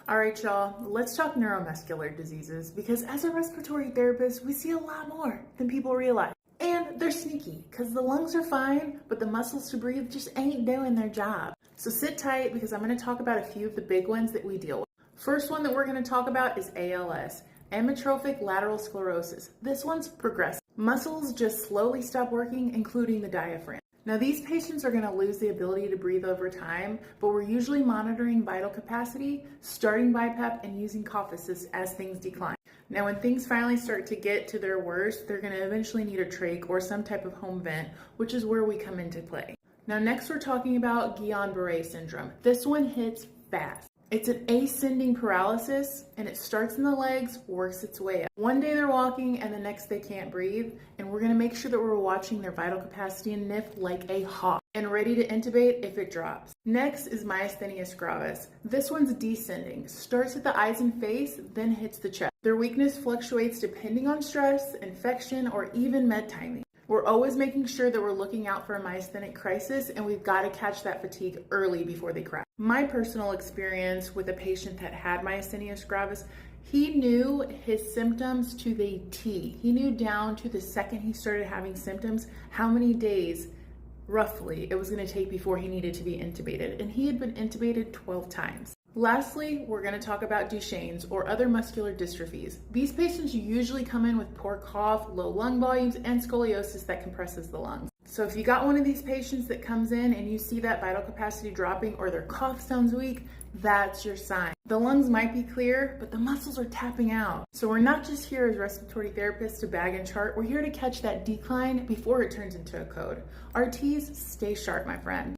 All right, y'all, let's talk neuromuscular diseases because as a respiratory therapist, we see a lot more than people realize. And they're sneaky because the lungs are fine, but the muscles to breathe just ain't doing their job. So sit tight because I'm going to talk about a few of the big ones that we deal with. First one that we're going to talk about is ALS, amyotrophic lateral sclerosis. This one's progressive. Muscles just slowly stop working, including the diaphragm. Now, these patients are going to lose the ability to breathe over time, but we're usually monitoring vital capacity, starting BiPAP, and using cough assist as things decline. Now, when things finally start to get to their worst, they're going to eventually need a trach or some type of home vent, which is where we come into play. Now, next we're talking about Guillain-Barré syndrome. This one hits fast. It's an ascending paralysis, and it starts in the legs, works its way up. One day they're walking, and the next they can't breathe, and we're going to make sure that we're watching their vital capacity and NIF like a hawk, and ready to intubate if it drops. Next is myasthenia gravis. This one's descending, starts at the eyes and face, then hits the chest. Their weakness fluctuates depending on stress, infection, or even med timing. We're always making sure that we're looking out for a myasthenic crisis, and we've got to catch that fatigue early before they crash. My personal experience with a patient that had myasthenia gravis, he knew his symptoms to the T. He knew down to the second he started having symptoms how many days roughly it was going to take before he needed to be intubated, and he had been intubated 12 times. Lastly, we're going to talk about Duchenne's or other muscular dystrophies. These patients usually come in with poor cough, low lung volumes, and scoliosis that compresses the lungs. So if you got one of these patients that comes in and you see that vital capacity dropping or their cough sounds weak, that's your sign. The lungs might be clear, but the muscles are tapping out. So we're not just here as respiratory therapists to bag and chart, we're here to catch that decline before it turns into a code. RTs, stay sharp, my friend.